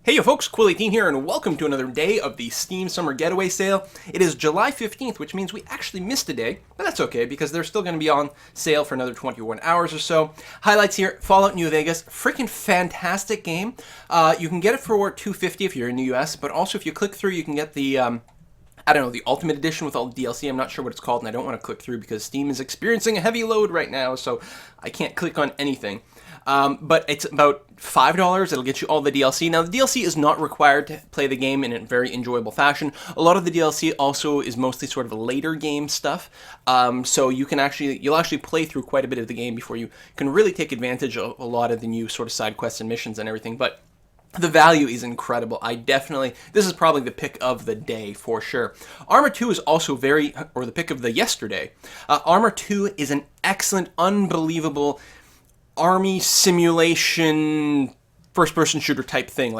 Hey yo folks, Quill18 here, and welcome to another day of the Steam Summer Getaway Sale. It is July 15th, which means we actually missed a day, but that's okay because they're still going to be on sale for another 21 hours or so. Highlights here, Fallout New Vegas, freaking fantastic game. You can get it for $250 if you're in the US, but also if you click through you can get the the Ultimate Edition with all the DLC. I'm not sure what it's called, and I don't want to click through because Steam is experiencing a heavy load right now, so I can't click on anything. But it's about $5. It'll get you all the DLC. Now, the DLC is not required to play the game in a very enjoyable fashion. A lot of the DLC also is mostly sort of later game stuff. So you'll actually play through quite a bit of the game before you can really take advantage of a lot of the new sort of side quests and missions and everything. But the value is incredible. This is probably the pick of the day for sure. Arma 2 is also the pick of the yesterday. Arma 2 is an excellent, unbelievable army simulation first-person shooter type thing.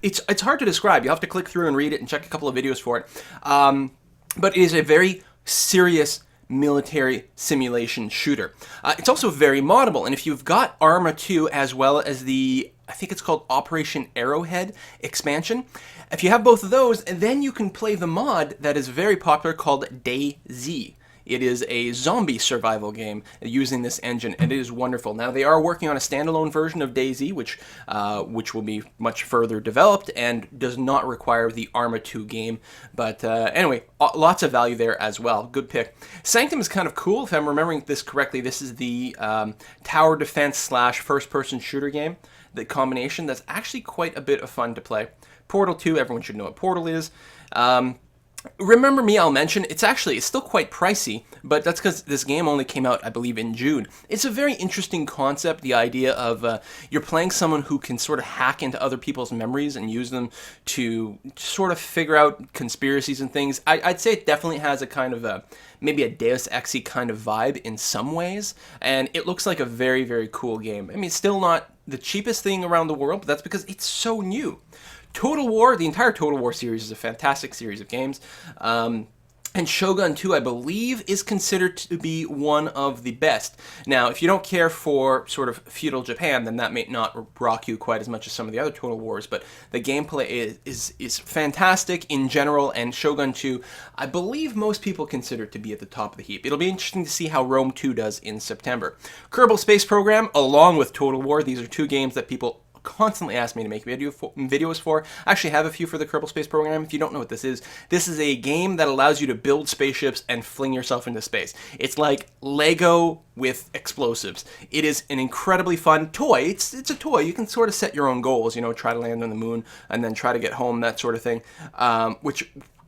It's hard to describe. You have to click through and read it and check a couple of videos for it. But it is a very serious military simulation shooter. It's also very moddable, and if you've got Arma 2 as well as I think it's called Operation Arrowhead expansion, if you have both of those, then you can play the mod that is very popular called DayZ. It is a zombie survival game using this engine, and it is wonderful. Now, they are working on a standalone version of DayZ, which will be much further developed and does not require the Arma 2 game. But anyway, lots of value there as well. Good pick. Sanctum is kind of cool. If I'm remembering this correctly, this is the tower defense / first-person shooter game. The combination that's actually quite a bit of fun to play. Portal 2, everyone should know what Portal is. Remember Me, I'll mention, it's still quite pricey, but that's because this game only came out, I believe, in June. It's a very interesting concept, the idea of you're playing someone who can sort of hack into other people's memories and use them to sort of figure out conspiracies and things. I'd say it definitely has a kind of maybe a Deus Ex-y kind of vibe in some ways, and it looks like a very, very cool game. I mean, it's still not the cheapest thing around the world, but that's because it's so new. Total War, the entire Total War series is a fantastic series of games. And Shogun 2, I believe, is considered to be one of the best. Now, if you don't care for sort of feudal Japan, then that may not rock you quite as much as some of the other Total Wars, but the gameplay is fantastic in general, and Shogun 2, I believe most people consider it to be at the top of the heap. It'll be interesting to see how Rome 2 does in September. Kerbal Space Program, along with Total War, these are two games that people constantly ask me to make videos for. I actually have a few for the Kerbal Space Program. If you don't know what this is a game that allows you to build spaceships and fling yourself into space. It's like Lego with explosives. It is an incredibly fun toy. It's a toy. You can sort of set your own goals, try to land on the moon and then try to get home, that sort of thing,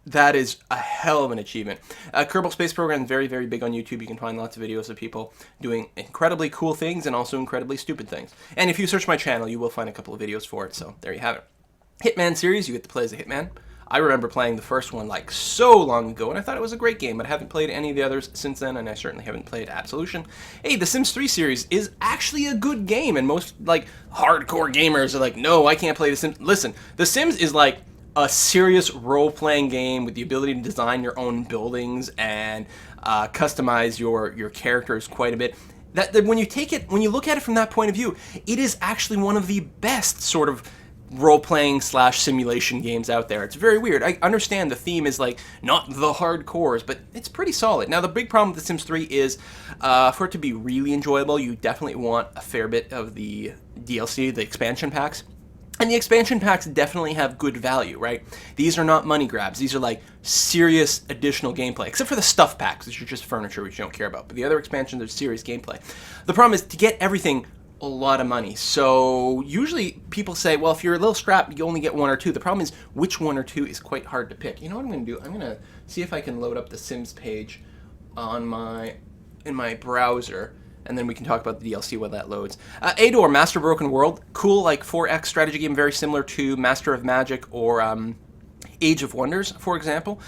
that is a hell of an achievement. Kerbal Space Program is very, very big on YouTube. You can find lots of videos of people doing incredibly cool things and also incredibly stupid things. And if you search my channel, you will find a couple of videos for it, so there you have it. Hitman series, you get to play as a Hitman. I remember playing the first one so long ago, and I thought it was a great game, but I haven't played any of the others since then, and I certainly haven't played Absolution. Hey, The Sims 3 series is actually a good game, and most, hardcore gamers are like, no, I can't play The Sims. Listen, The Sims is a serious role-playing game with the ability to design your own buildings and customize your characters quite a bit. That when you look at it from that point of view, it is actually one of the best sort of role-playing / simulation games out there. It's very weird. I understand the theme is not the hardcores, but it's pretty solid. Now, the big problem with The Sims 3 is for it to be really enjoyable, you definitely want a fair bit of the DLC, the expansion packs. And the expansion packs definitely have good value, right? These are not money grabs. These are serious additional gameplay, except for the stuff packs, which are just furniture, which you don't care about. But the other expansions are serious gameplay. The problem is to get everything, a lot of money. So usually people say, well, if you're a little strapped, you only get one or two. The problem is which one or two is quite hard to pick. You know what I'm going to do? I'm going to see if I can load up the Sims page in my browser, and then we can talk about the DLC when that loads. Ador, Master of Broken World, cool 4X strategy game, very similar to Master of Magic or Age of Wonders, for example.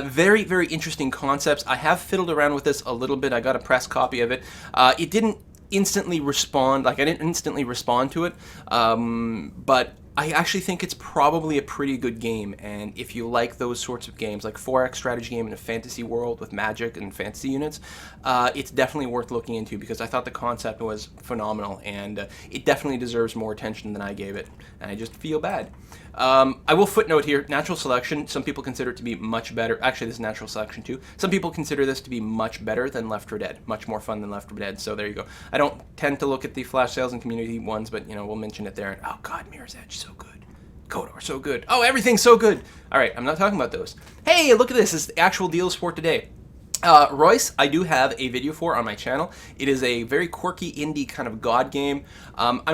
Very, very interesting concepts. I have fiddled around with this a little bit. I got a press copy of it. It didn't instantly respond, I didn't instantly respond to it, but I actually think it's probably a pretty good game, and if you like those sorts of games, like 4X strategy game in a fantasy world with magic and fantasy units, it's definitely worth looking into because I thought the concept was phenomenal, and it definitely deserves more attention than I gave it, and I just feel bad. I will footnote here, natural selection, some people consider it to be much better. Actually, this is natural selection too. Some people consider this to be much better than Left 4 Dead, much more fun than Left 4 Dead, so there you go. I don't tend to look at the flash sales and community ones, but, we'll mention it there. And, oh god, Mirror's Edge, so good. KOTOR, so good. Oh, everything's so good. All right, I'm not talking about those. Hey, look at this. It's the actual deals for today. Royce, I do have a video for on my channel. It is a very quirky indie kind of god game. I'm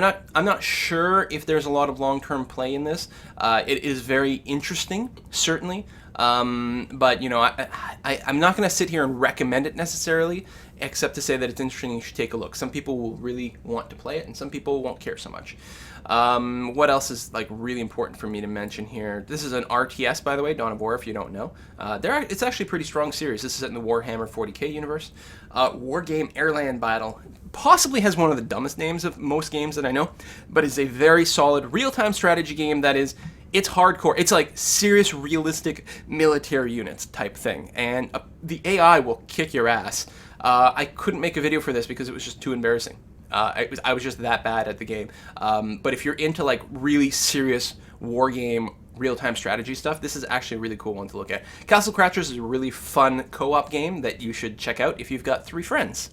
not sure if there's a lot of long-term play in this. It is very interesting, certainly. But I'm not going to sit here and recommend it necessarily, except to say that it's interesting. You should take a look. Some people will really want to play it, and some people won't care so much. What else is really important for me to mention here? This is an RTS, by the way, Dawn of War, if you don't know. It's actually a pretty strong series. This is set in the Warhammer 40k universe. Wargame Airland Battle possibly has one of the dumbest names of most games that I know, but is a very solid real-time strategy game that is... It's hardcore. It's like serious, realistic military units type thing, and the AI will kick your ass. I couldn't make a video for this because it was just too embarrassing. I was just that bad at the game. But if you're into really serious war game real-time strategy stuff, this is actually a really cool one to look at. Castle Crashers is a really fun co-op game that you should check out if you've got 3 friends.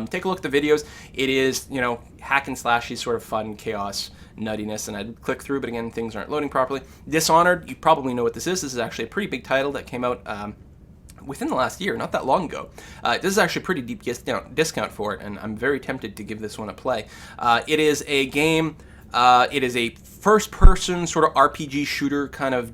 Take a look at the videos. It is, hack and slashy sort of fun chaos nuttiness, and I'd click through, but again, things aren't loading properly. Dishonored, you probably know what this is. This is actually a pretty big title that came out within the last year, not that long ago. This is actually a pretty deep discount for it, and I'm very tempted to give this one a play. It is a game, it is a first-person sort of RPG shooter kind of,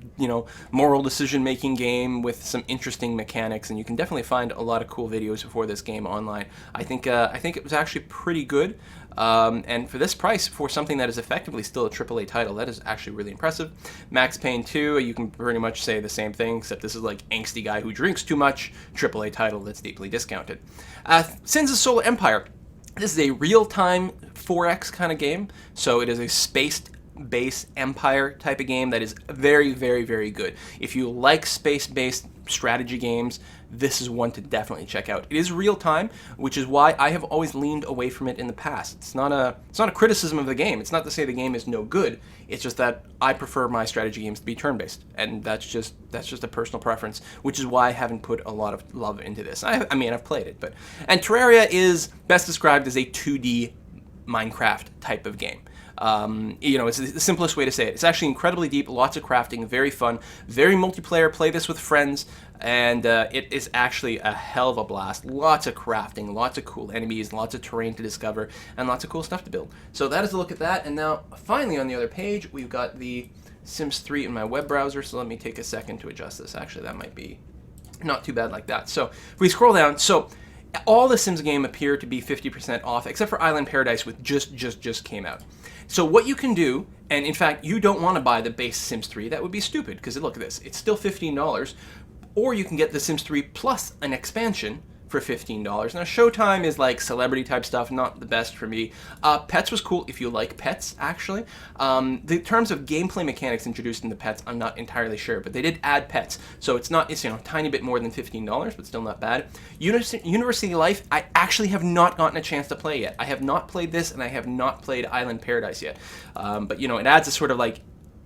moral decision-making game with some interesting mechanics, and you can definitely find a lot of cool videos for this game online. I think it was actually pretty good, and for this price, for something that is effectively still a AAA title, that is actually really impressive. Max Payne 2, you can pretty much say the same thing, except this is like angsty guy who drinks too much, AAA title that's deeply discounted. Sins of Solar Empire. This is a real-time 4X kind of game, so it is a space-based Empire type of game that is very, very, very good. If you like space-based strategy games, this is one to definitely check out. It is real-time, which is why I have always leaned away from it in the past. It's not a criticism of the game. It's not to say the game is no good. It's just that I prefer my strategy games to be turn-based, and that's just a personal preference, which is why I haven't put a lot of love into this. I mean, I've played it, and Terraria is best described as a 2D Minecraft type of game. It's the simplest way to say it. It's actually incredibly deep, lots of crafting, very fun, very multiplayer. Play this with friends, and it is actually a hell of a blast. Lots of crafting, lots of cool enemies, lots of terrain to discover, and lots of cool stuff to build. So that is a look at that, and now finally on the other page we've got the Sims 3 in my web browser, so let me take a second to adjust this. Actually, that might be not too bad like that. So if we scroll down, so all the Sims game appear to be 50% off, except for Island Paradise, which just came out. So what you can do, and in fact, you don't want to buy the base Sims 3. That would be stupid, because look at this. It's still $15, or you can get the Sims 3 plus an expansion for $15. Now, Showtime is like celebrity type stuff, not the best for me. Pets was cool if you like pets, actually. The terms of gameplay mechanics introduced into Pets, I'm not entirely sure, but they did add pets. So it's a tiny bit more than $15, but still not bad. University Life, I actually have not gotten a chance to play yet. I have not played this, and I have not played Island Paradise yet. But it adds a sort of like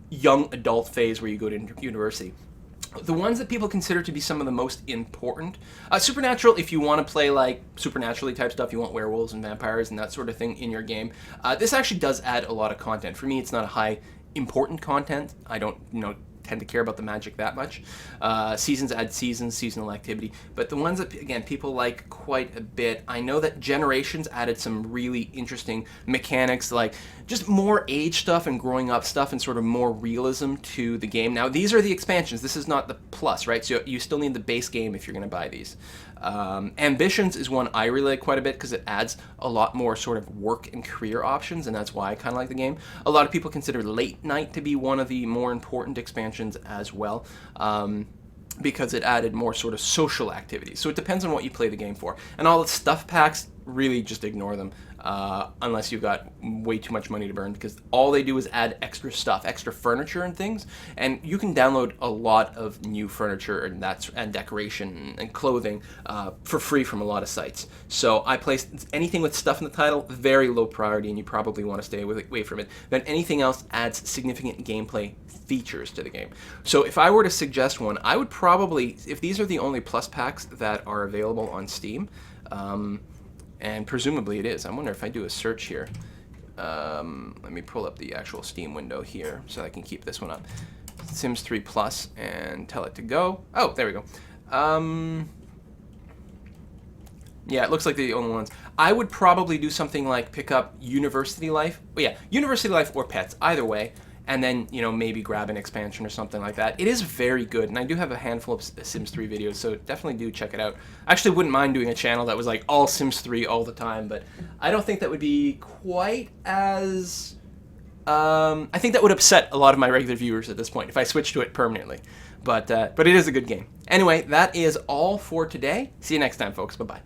young adult phase where you go to university. The ones that people consider to be some of the most important. Supernatural, if you want to play like supernaturally type stuff, you want werewolves and vampires and that sort of thing in your game. This actually does add a lot of content. For me, it's not a high important content. I don't, tend to care about the magic that much. Seasons add seasonal activity, but the ones that, again, people like quite a bit, I know that Generations added some really interesting mechanics, like just more age stuff and growing up stuff and sort of more realism to the game. Now, these are the expansions. This is not the plus, right? So you still need the base game if you're going to buy these. Ambitions is one I really like quite a bit because it adds a lot more sort of work and career options, and that's why I kind of like the game. A lot of people consider Late Night to be one of the more important expansions as well, because it added more sort of social activities. So it depends on what you play the game for. And all the stuff packs really just ignore them unless you've got way too much money to burn, because all they do is add extra stuff, extra furniture and things, and you can download a lot of new furniture and decoration and clothing for free from a lot of sites. So I placed anything with stuff in the title very low priority, and you probably want to stay away from it. Then anything else adds significant gameplay features to the game. So if I were to suggest one, I would probably, if these are the only plus packs that are available on Steam, and presumably it is. I wonder if I do a search here. Let me pull up the actual Steam window here so I can keep this one up. Sims 3 Plus and tell it to go. Oh, there we go. Yeah, it looks like the only ones. I would probably do something like pick up University Life. Well, yeah, University Life or Pets, either way. And then, you know, maybe grab an expansion or something like that. It is very good, and I do have a handful of Sims 3 videos, so definitely do check it out. I actually wouldn't mind doing a channel that was like all Sims 3 all the time, but I don't think that would be quite as... I think that would upset a lot of my regular viewers at this point if I switched to it permanently. But it is a good game. Anyway, that is all for today. See you next time, folks. Bye-bye.